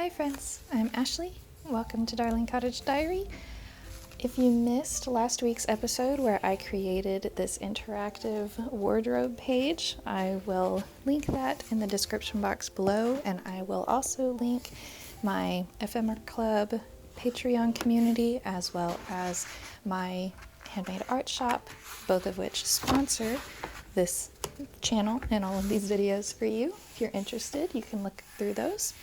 Hi friends, I'm Ashley. Welcome to Darling Cottage Diary. If you missed last week's episode where I created this interactive wardrobe page, I will link that in the description box below, and I will also link my Ephemera Club Patreon community as well as my handmade art shop, both of which sponsor this channel and all of these videos for you. If you're interested, you can look through those.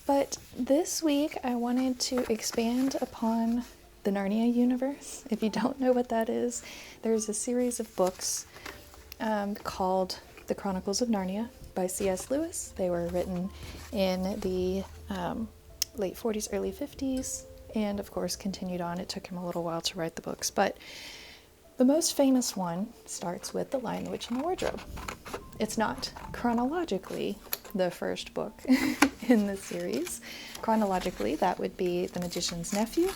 But this week I wanted to expand upon the Narnia universe. If you don't know what that is, there's a series of books called The Chronicles of Narnia by C.S. Lewis. They were written in the late 40s, early 50s, and of course continued on. It took him a little while to write the books, but the most famous one starts with The Lion, the Witch, and the Wardrobe. It's not chronologically the first book in the series. Chronologically, that would be The Magician's Nephew,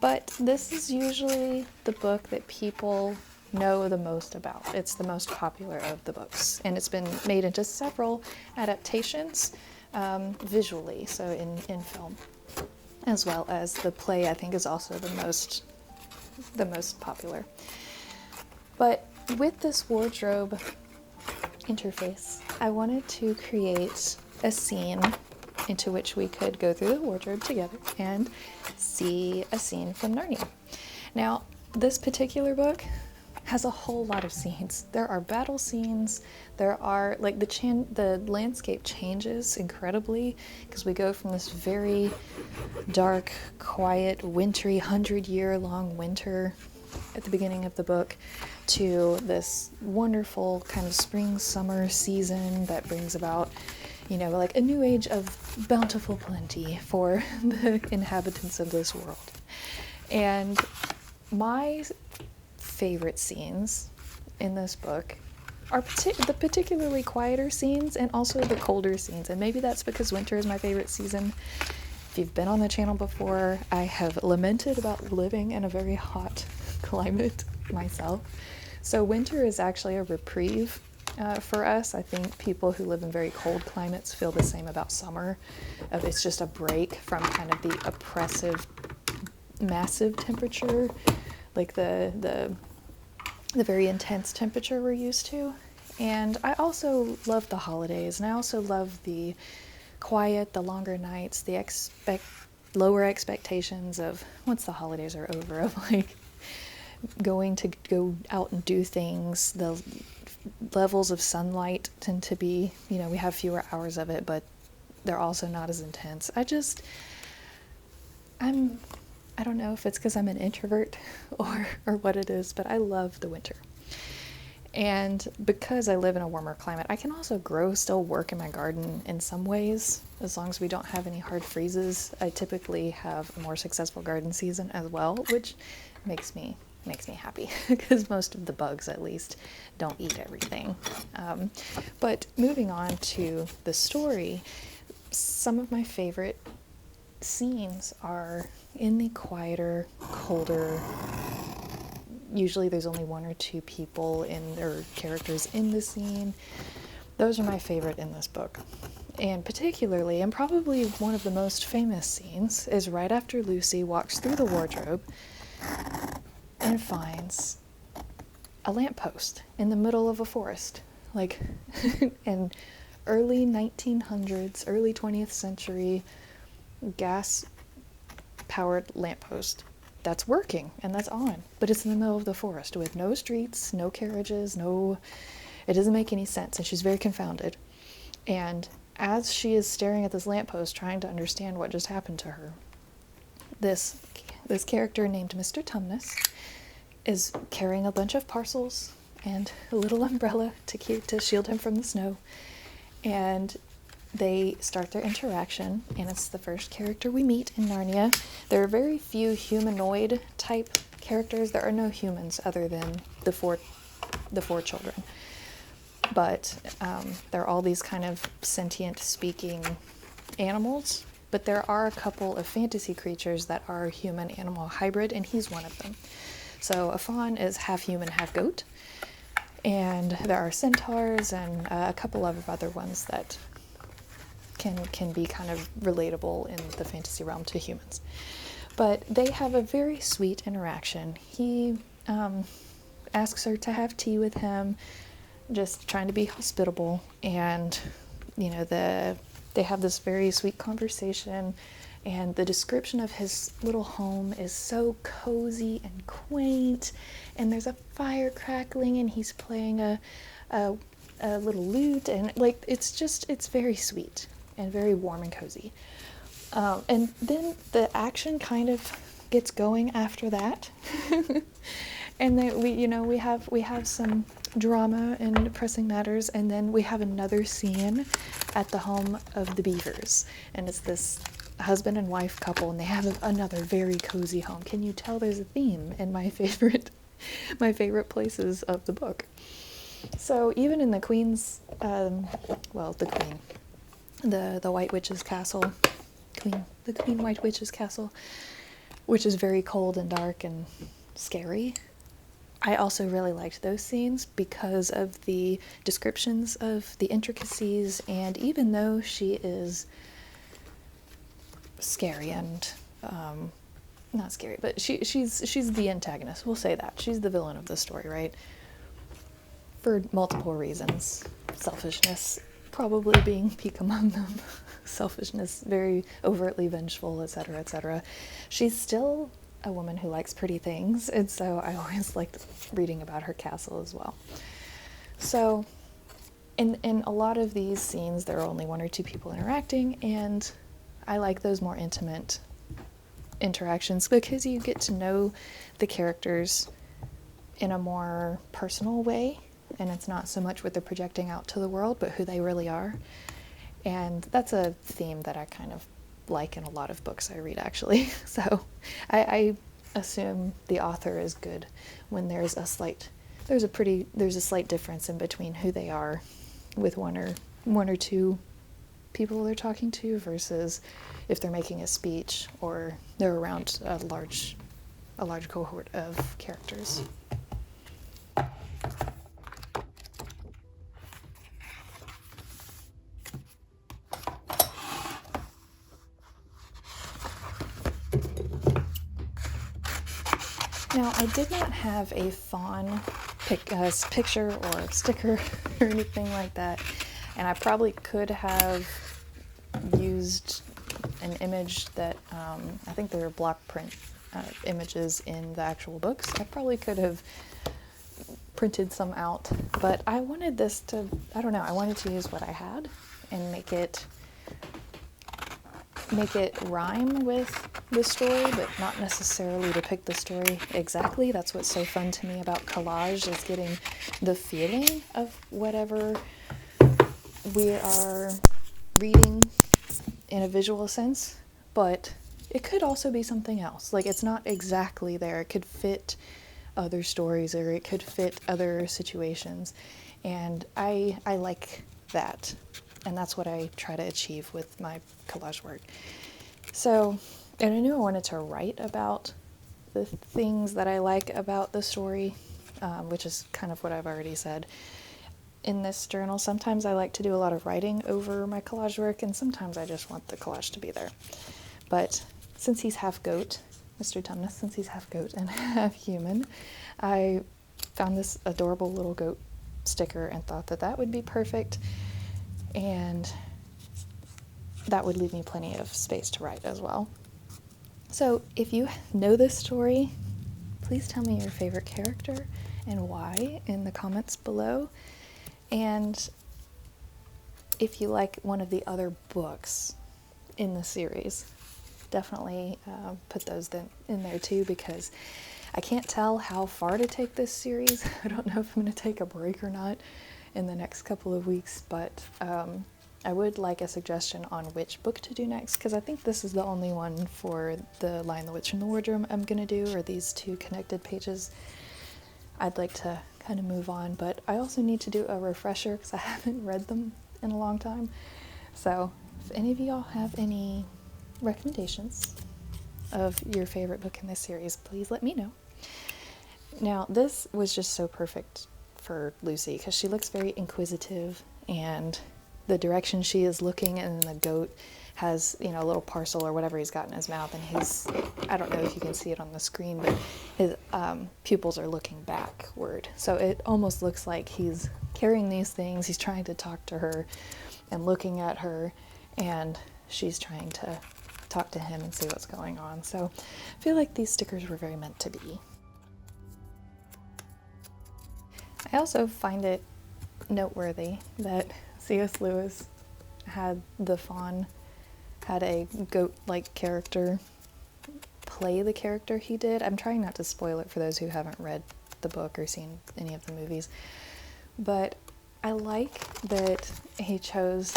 but this is usually the book that people know the most about. It's the most popular of the books, and it's been made into several adaptations visually, so in film, as well as the play. I think is also the most popular. But with this wardrobe interface, I wanted to create a scene into which we could go through the wardrobe together and see a scene from Narnia. Now, this particular book has a whole lot of scenes. There are battle scenes, there are, like, the landscape changes incredibly because we go from this very dark, quiet, wintry, 100-year-long winter at the beginning of the book to this wonderful kind of spring-summer season that brings about, like a new age of bountiful plenty for the inhabitants of this world. And my favorite scenes in this book are the particularly quieter scenes and also the colder scenes. And maybe that's because winter is my favorite season. If you've been on the channel before, I have lamented about living in a very hot climate myself. So winter is actually a reprieve for us. I think people who live in very cold climates feel the same about summer. It's just a break from kind of the oppressive, massive temperature, like the very intense temperature we're used to. And I also love the holidays, and I also love the quiet, the longer nights, the lower expectations of once the holidays are over, of like going to go out and do things. The levels of sunlight tend to be, we have fewer hours of it, but they're also not as intense. I don't know if it's because I'm an introvert or what it is, but I love the winter. And because I live in a warmer climate, I can also still work in my garden in some ways, as long as we don't have any hard freezes. I typically have a more successful garden season as well, which makes me happy because most of the bugs, at least, don't eat everything. But moving on to the story, some of my favorite scenes are in the quieter, colder. Usually there's only one or two people or characters in the scene. Those are my favorite in this book. And particularly, and probably one of the most famous scenes, is right after Lucy walks through the wardrobe and finds a lamppost in the middle of a forest, like an early 1900s, early 20th century gas-powered lamppost that's working and that's on, but it's in the middle of the forest with no streets, no carriages, it doesn't make any sense, and she's very confounded. And as she is staring at this lamppost trying to understand what just happened to her, this character named Mr. Tumnus is carrying a bunch of parcels and a little umbrella to shield him from the snow, and they start their interaction, and it's the first character we meet in Narnia. There are very few humanoid type characters. There are no humans other than the four children, but there are all these kind of sentient speaking animals. But there are a couple of fantasy creatures that are human-animal hybrid, and he's one of them. So a fawn is half human, half goat, and there are centaurs and a couple of other ones that can be kind of relatable in the fantasy realm to humans. But they have a very sweet interaction. He asks her to have tea with him, just trying to be hospitable, and they have this very sweet conversation, and the description of his little home is so cozy and quaint, and there's a fire crackling, and he's playing a little lute, and it's very sweet and very warm and cozy. And then the action kind of gets going after that. And then we have some drama and pressing matters, and then we have another scene at the home of the Beavers, and it's this husband and wife couple, and they have another very cozy home. Can you tell there's a theme in my favorite places of the book? So even in the Queen's, the White Witch's castle, the Queen White Witch's castle, which is very cold and dark and scary, I also really liked those scenes because of the descriptions of the intricacies, and even though she is scary and not scary, but she's the antagonist. We'll say that she's the villain of the story, right? For multiple reasons, selfishness probably being peak among them. Selfishness, very overtly vengeful, etc., etc. She's still a woman who likes pretty things, and so I always liked reading about her castle as well. So in a lot of these scenes, there are only one or two people interacting, and I like those more intimate interactions because you get to know the characters in a more personal way, and it's not so much what they're projecting out to the world, but who they really are. And that's a theme that I kind of like in a lot of books I read, actually. So I assume the author is good when there's a slight difference in between who they are with one or two people they're talking to versus if they're making a speech or they're around a large cohort of characters. Now, I did not have a fawn picture or sticker or anything like that, and I probably could have used an image that, I think there were block print images in the actual books. I probably could have printed some out, but I wanted this to, I don't know, I wanted to use what I had and make it rhyme with the story, but not necessarily depict the story exactly. That's what's so fun to me about collage, is getting the feeling of whatever we are reading in a visual sense, but it could also be something else. Like, it's not exactly there. It could fit other stories, or it could fit other situations, and I like that. And that's what I try to achieve with my collage work. So, and I knew I wanted to write about the things that I like about the story, which is kind of what I've already said in this journal. Sometimes I like to do a lot of writing over my collage work, and sometimes I just want the collage to be there. But since he's half goat, Mr. Tumnus, since he's half goat and half human, I found this adorable little goat sticker and thought that would be perfect. And that would leave me plenty of space to write as well. So if you know this story, please tell me your favorite character and why in the comments below. And if you like one of the other books in the series, definitely put those in there too, because I can't tell how far to take this series. I don't know if I'm going to take a break or not in the next couple of weeks, but I would like a suggestion on which book to do next, because I think this is the only one for the Lion, the Witch, and the Wardrobe I'm going to do, or these two connected pages. I'd like to kind of move on, but I also need to do a refresher because I haven't read them in a long time. So if any of y'all have any recommendations of your favorite book in this series, please let me know. Now, this was just so perfect for Lucy because she looks very inquisitive, and the direction she is looking, and then the goat has, you know, a little parcel or whatever he's got in his mouth, and his, I don't know if you can see it on the screen, but his pupils are looking backward. So it almost looks like he's carrying these things, he's trying to talk to her and looking at her, and she's trying to talk to him and see what's going on. So I feel like these stickers were very meant to be. I also find it noteworthy that C.S. Lewis had the fawn, had a goat-like character play the character he did. I'm trying not to spoil it for those who haven't read the book or seen any of the movies, but I like that he chose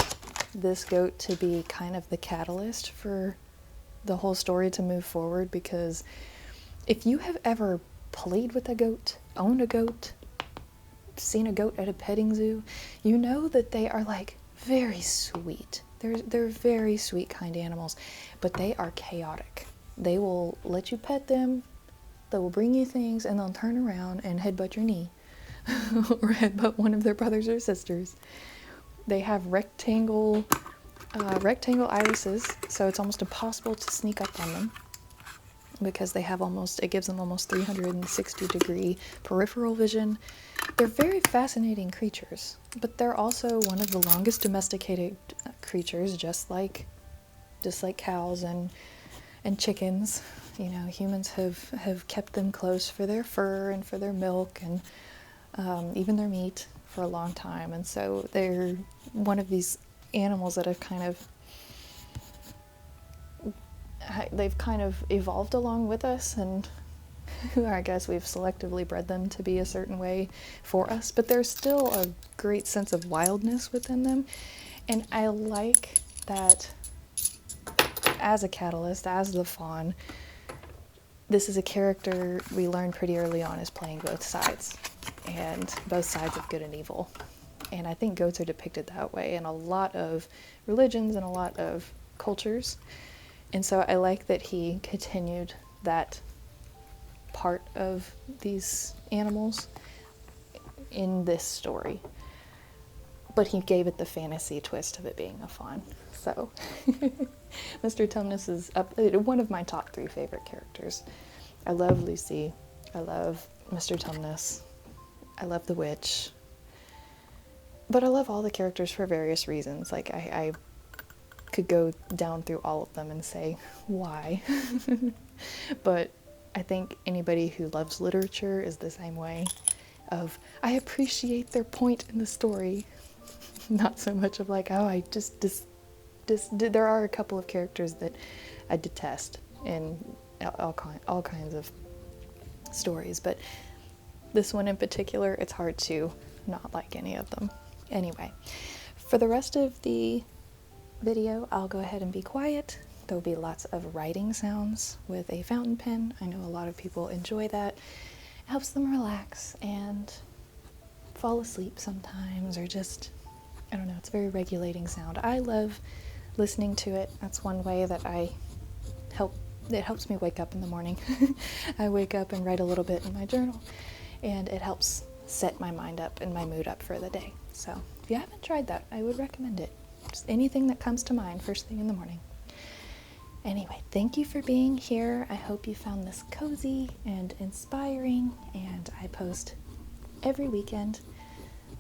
this goat to be kind of the catalyst for the whole story to move forward, because if you have ever played with a goat, owned a goat, seen a goat at a petting zoo, you know that they are like very sweet. They're very sweet, kind animals, but they are chaotic. They will let you pet them, they will bring you things, and they'll turn around and headbutt your knee or headbutt one of their brothers or sisters. They have rectangle irises, so it's almost impossible to sneak up on them because they have it gives them almost 360-degree peripheral vision. They're very fascinating creatures, but they're also one of the longest domesticated creatures, just like cows and chickens. You know, humans have kept them close for their fur and for their milk and even their meat for a long time. And so they're one of these animals that have kind of evolved along with us, and I guess we've selectively bred them to be a certain way for us, but there's still a great sense of wildness within them. And I like that as a catalyst, as the fawn, this is a character we learn pretty early on is playing both sides, and both sides of good and evil. And I think goats are depicted that way in a lot of religions and a lot of cultures. And so I like that he continued that part of these animals in this story, but he gave it the fantasy twist of it being a fawn. So Mr. Tumnus is one of my top 3 favorite characters. I love Lucy, I love Mr. Tumnus, I love the witch, but I love all the characters for various reasons. Like I could go down through all of them and say why. But I think anybody who loves literature is the same way, of I appreciate their point in the story, not so much of like, oh, I just there are a couple of characters that I detest in all kinds of stories, but this one in particular, it's hard to not like any of them. Anyway, for the rest of the video, I'll go ahead and be quiet. There'll be lots of writing sounds with a fountain pen. I know a lot of people enjoy that. It helps them relax and fall asleep sometimes, or just, I don't know, it's a very regulating sound. I love listening to it. That's one way that it helps me wake up in the morning. I wake up and write a little bit in my journal, and it helps set my mind up and my mood up for the day. So if you haven't tried that, I would recommend it. Just anything that comes to mind first thing in the morning. Anyway, thank you for being here. I hope you found this cozy and inspiring, and I post every weekend.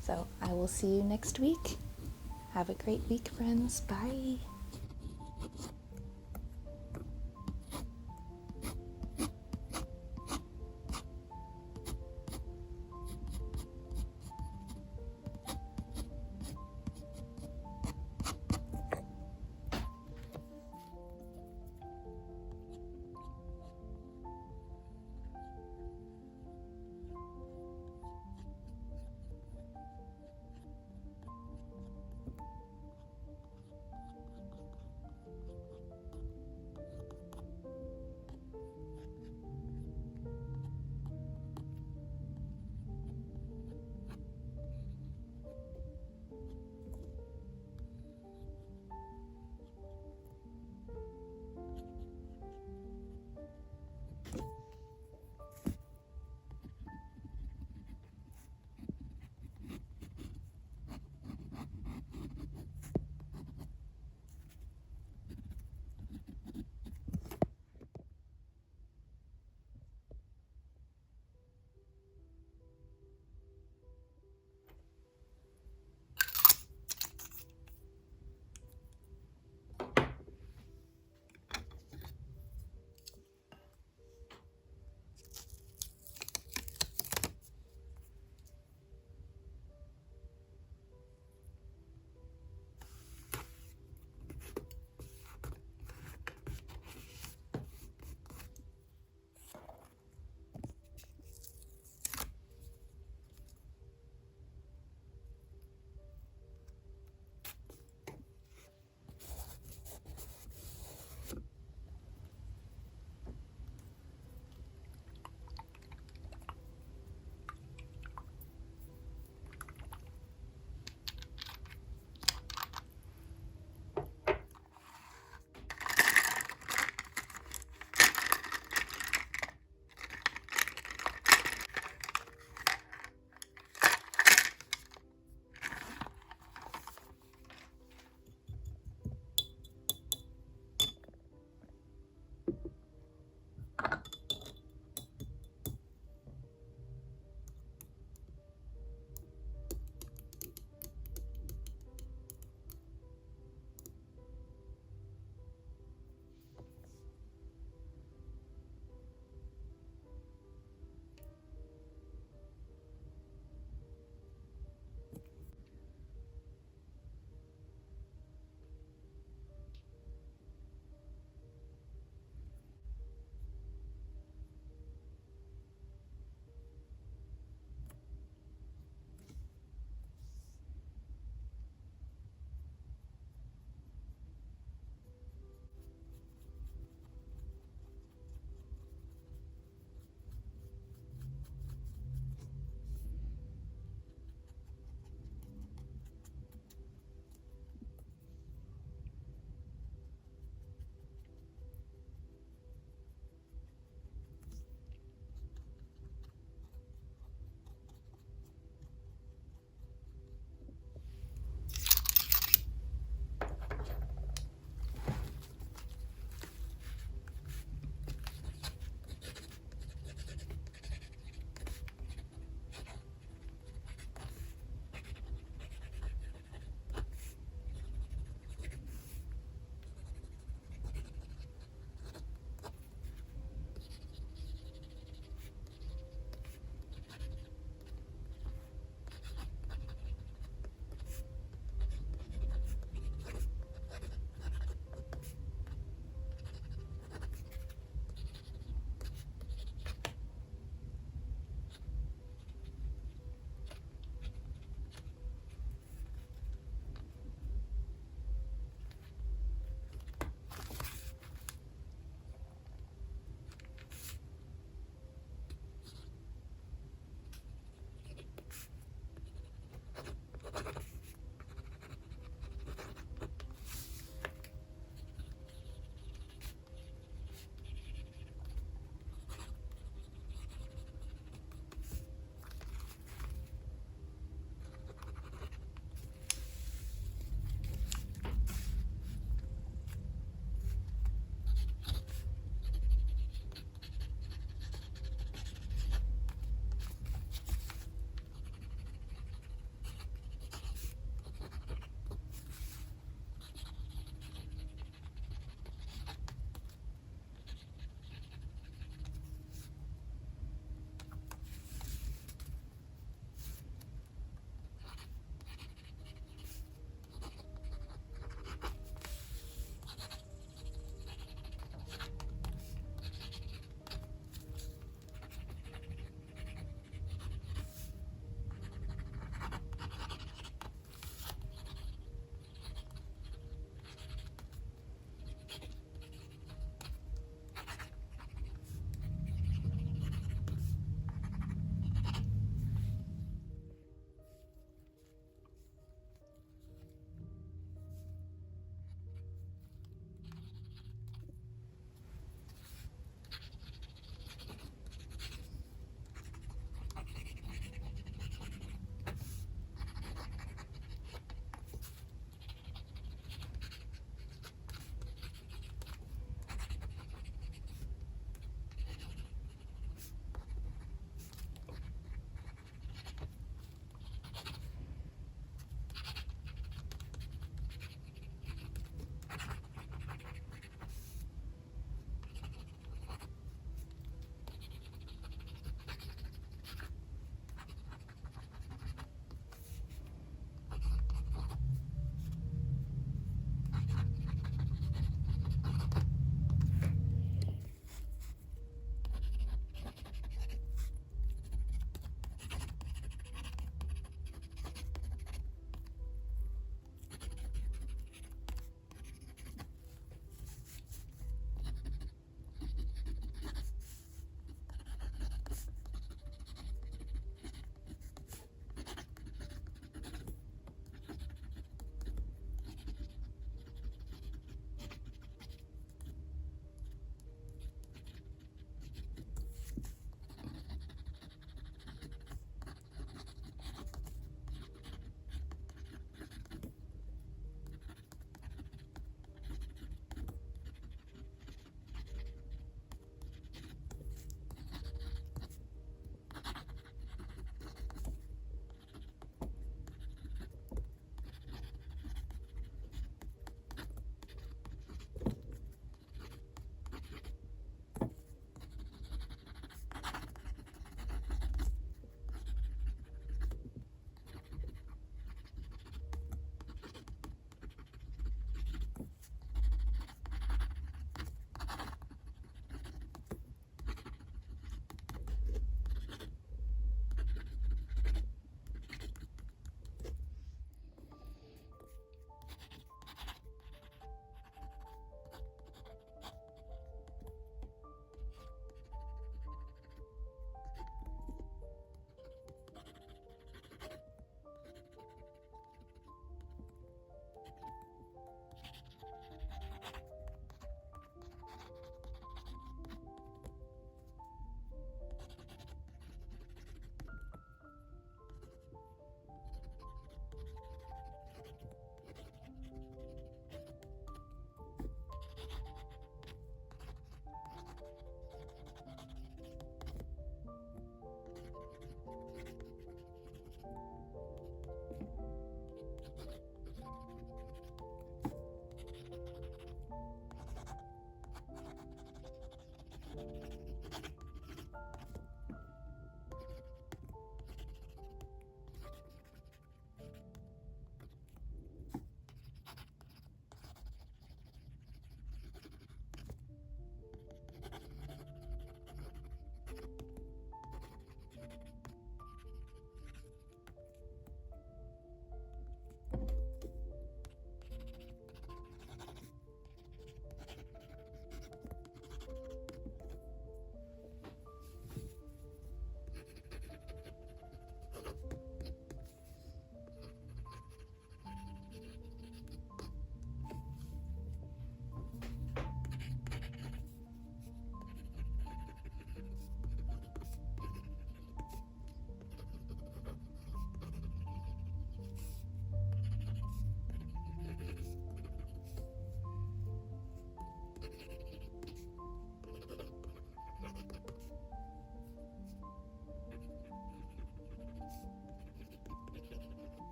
So I will see you next week. Have a great week, friends. Bye.